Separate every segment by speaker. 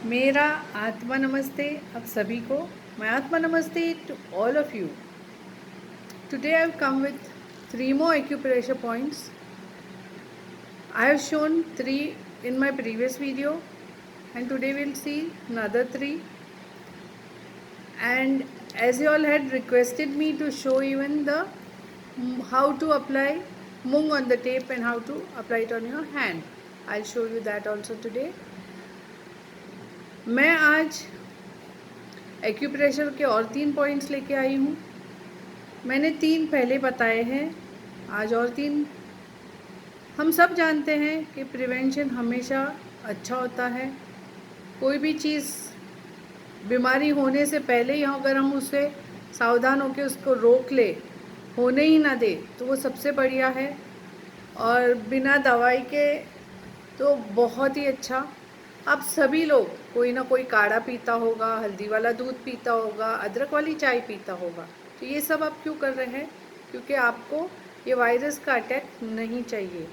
Speaker 1: मेरा आत्मा नमस्ते आप सभी को. My Atma Namaste to all of you. Today I have come with 3 more acupressure points. I have shown 3 in my previous video and today we will see another 3. And as you all had requested me to show even the how to apply mung on the tape and how to apply it on your hand. I'll show you that also today. मैं आज acupressure के और 3 points लेके आई हूँ. मैंने 3 पहले बताए हैं, आज और 3. हम सब जानते हैं कि प्रिवेंशन हमेशा अच्छा होता है. कोई भी चीज़ बीमारी होने से पहले ही अगर हम उससे सावधान होकर उसको रोक ले, होने ही ना दे, तो वो सबसे बढ़िया है. और बिना दवाई के तो बहुत ही अच्छा. अब सभी लोग कोई ना कोई काढ़ा पीता होगा, हल्दी वाला दूध पीता होगा, अदरक वाली चाय पीता होगा. तो ये सब आप क्यों कर रहे हैं? क्योंकि आपको ये वायरस का अटैक नहीं चाहिए.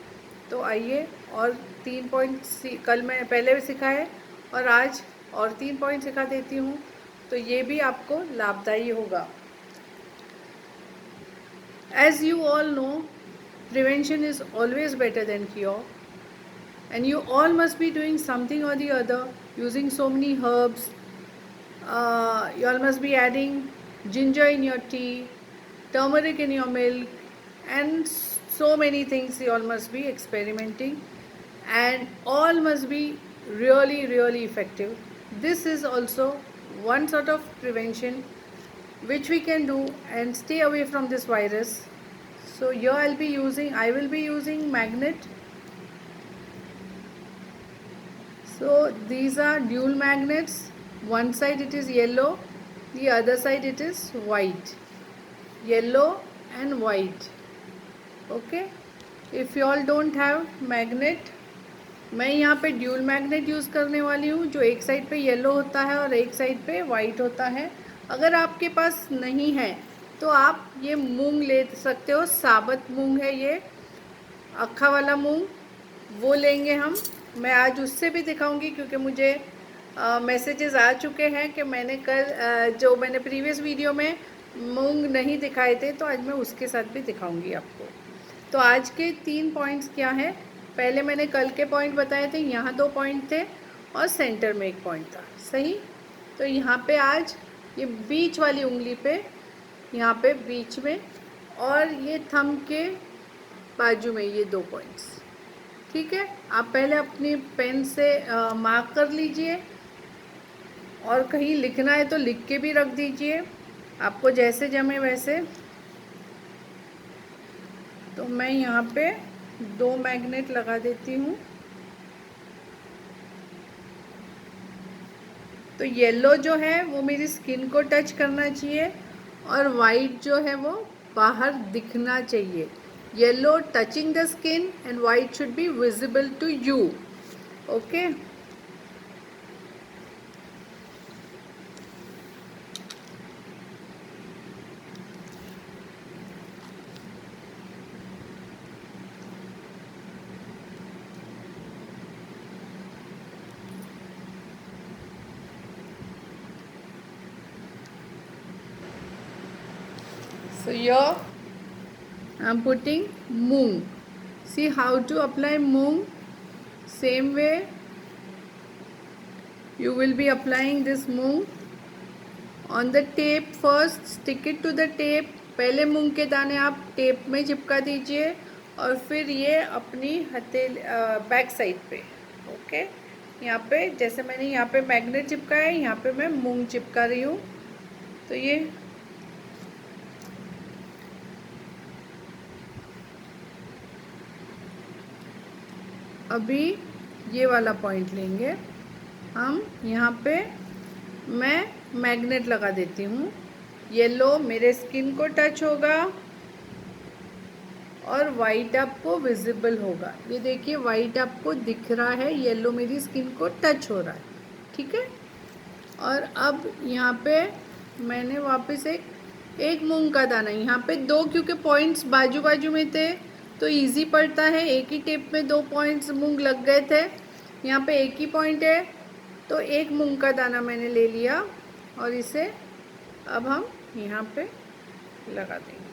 Speaker 1: तो आइए और 3 पॉइंट कल मैं पहले भी सिखाए और आज और 3 पॉइंट सिखा देती हूँ, तो ये भी आपको लाभदायी होगा. As you all know, prevention is always better than cure. And you all must be doing something or the other, using so many herbs. You all must be adding ginger in your tea, turmeric in your milk, and so many things you all must be experimenting, and all must be really, really effective. This is also one sort of prevention which we can do and stay away from this virus. So here I will be using magnet. So these are dual magnets. One side it is yellow, the other side it is white. Yellow and white. Okay. If you all don't have magnet, मैं यहाँ पे dual magnet use करने वाली हूँ, जो एक side पे yellow होता है और एक साइड पे वाइट होता है. अगर आपके पास नहीं है तो आप ये मूंग ले सकते हो. साबुत मूंग है ये, अक्खा वाला मूंग, वो लेंगे हम. मैं आज उससे भी दिखाऊंगी क्योंकि मुझे मैसेजेस आ चुके हैं कि मैंने जो मैंने प्रीवियस वीडियो में मूंग नहीं दिखाए थे, तो आज मैं उसके साथ भी दिखाऊंगी आपको. तो आज के 3 पॉइंट्स क्या हैं? पहले मैंने कल के पॉइंट बताए थे, यहाँ 2 पॉइंट थे और सेंटर में 1 पॉइंट था. सही. तो यहाँ पे आज ये बीच वाली उंगली पे, यहाँ पे बीच में, और ये थंब के बाजू में ये 2 पॉइंट्स. ठीक है. आप पहले अपनी पेन से मार्क कर लीजिए, और कहीं लिखना है तो लिख के भी रख दीजिए, आपको जैसे जमे वैसे. तो मैं यहाँ पे 2 मैग्नेट लगा देती हूँ. तो येलो जो है वो मेरी स्किन को टच करना चाहिए, और वाइट जो है वो बाहर दिखना चाहिए. Yellow touching the skin and white should be visible to you. Okay. So here I'm putting moong. See how to apply moong. Same way you will be applying this moong on the tape. First stick it to the tape. पहले मूंग के दाने आप tape में चिपका दीजिए, और फिर ये अपनी बैक साइड पे. ओके. यहाँ पे जैसे मैंने यहाँ पे मैग्नेट चिपका है, यहाँ पे मैं मूंग चिपका रही हूँ. तो ये अभी ये वाला पॉइंट लेंगे हम. यहाँ पे मैं मैग्नेट लगा देती हूँ. येलो मेरे स्किन को टच होगा और वाइट आपको विजिबल होगा. ये देखिए वाइट आपको दिख रहा है, येलो मेरी स्किन को टच हो रहा है. ठीक है. और अब यहाँ पे मैंने वापस एक मूंग का दाना, यहाँ पे 2, क्योंकि पॉइंट्स बाजू बाजू में थे तो इजी पड़ता है. एक ही टेप में 2 पॉइंट्स मूंग लग गए थे. यहाँ पे एक ही पॉइंट है, तो एक मूंग का दाना मैंने ले लिया और इसे अब हम यहाँ पे लगा देंगे।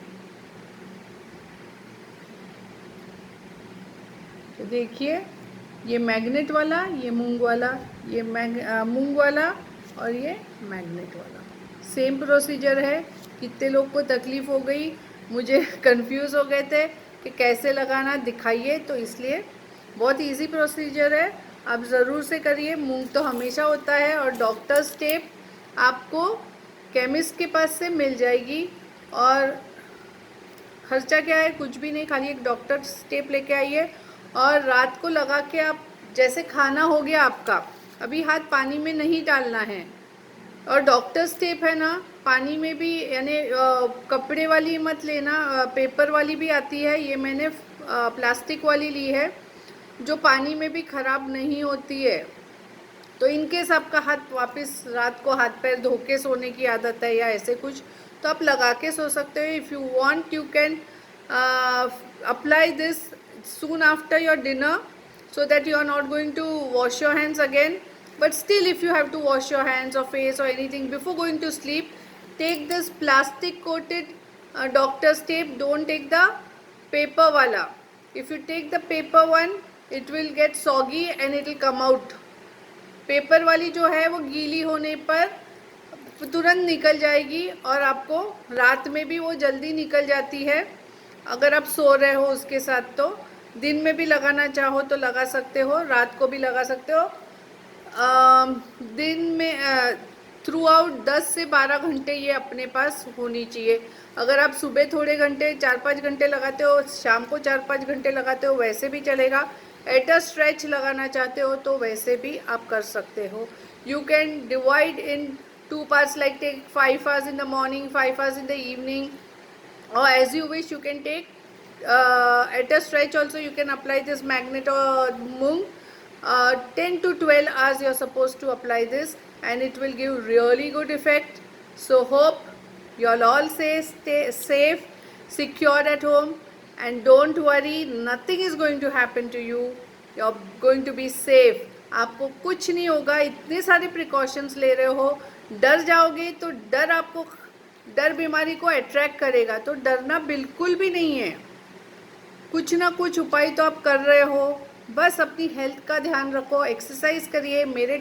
Speaker 1: तो देखिए, ये मैग्नेट वाला, ये मूंग वाला, ये मूंग वाला और ये मैग्नेट वाला, सेम प्रोसीजर है। कितने लोग को तकलीफ़ हो गई, मुझे कंफ्यूज हो गए थे कि कैसे लगाना, दिखाइए, तो इसलिए बहुत इजी प्रोसीजर है, आप ज़रूर से करिए। मूंग तो हमेशा होता है और डॉक्टर्स टेप आपको केमिस्ट के पास से मिल जाएगी और खर्चा क्या है, कुछ भी नहीं, खाली एक डॉक्टर टेप लेके आइए और रात को लगा के आप, जैसे खाना हो गया आपका, अभी हाथ पानी में नहीं डालना है। और डॉक्टर्स टेप है ना, पानी में भी, यानी कपड़े वाली मत लेना, पेपर वाली भी आती है, ये मैंने प्लास्टिक वाली ली है जो पानी में भी ख़राब नहीं होती है। तो इनकेस आपका हाथ वापस रात को हाथ पैर धो के सोने की आदत है या ऐसे कुछ, तो आप लगा के सो सकते हो। If you want you can apply this soon after your dinner so that you are not going to wash your hands again. But still, if you have to wash your hands or face or anything before going to sleep, take this plastic coated doctor's tape. Don't take the paper wala. If you take the paper one, it will get soggy and it will come out. Paper वाली जो है वो गीली होने पर तुरंत निकल जाएगी और आपको रात में भी वो जल्दी निकल जाती है। अगर आप सो रहे हो उसके साथ, तो दिन में भी लगाना चाहो तो लगा सकते हो, रात को भी लगा सकते हो। दिन में थ्रू आउट 10 से 12 घंटे ये अपने पास होनी चाहिए। अगर आप सुबह थोड़े घंटे 4-5 घंटे लगाते हो, शाम को 4-5 घंटे लगाते हो, वैसे भी चलेगा। एट अ स्ट्रेच लगाना चाहते हो तो वैसे भी आप कर सकते हो। You can divide in 2 parts, like take 5 hours in the morning, 5 hours in the evening, or as you wish. You can take at a stretch also you can apply this magnet or moong. 10 to 12 hours you are supposed to apply this and it will give really good effect. So hope you all stay safe, secure at home, and don't worry, nothing is going to happen to you. You are going to be safe. आपको कुछ नहीं होगा, इतने सारे precautions ले रहे हो। डर जाओगे तो डर बीमारी को अट्रैक्ट करेगा, तो डरना बिल्कुल भी नहीं है। कुछ ना कुछ उपाय तो आप कर रहे हो, बस अपनी हेल्थ का ध्यान रखो, एक्सरसाइज करिए, मेरे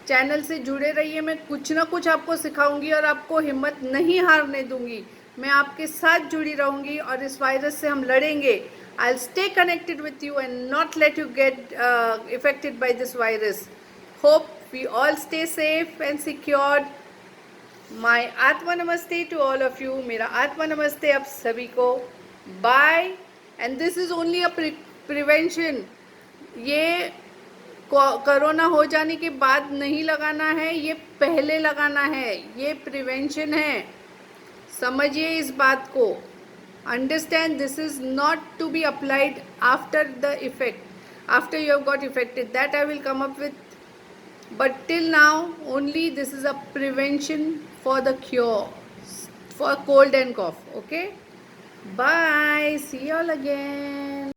Speaker 1: चैनल से जुड़े रहिए। मैं कुछ ना कुछ आपको सिखाऊंगी और आपको हिम्मत नहीं हारने दूंगी। मैं आपके साथ जुड़ी रहूंगी और इस वायरस से हम लड़ेंगे। I'll stay connected with you and not let you get affected by this virus. Hope we all stay safe and secured. My आत्मा नमस्ते to all of you. मेरा आत्मा नमस्ते आप सभी को। Bye. And this is only a prevention. ये corona हो जाने के बाद नहीं लगाना है, ये पहले लगाना है, ये प्रिवेंशन है। समझिए इस बात को। Understand, this is not to be applied after the effect, after you have got affected. That I will come up with. But till now, only this is a prevention for the cure, for cold and cough. Okay? Bye. See you all again.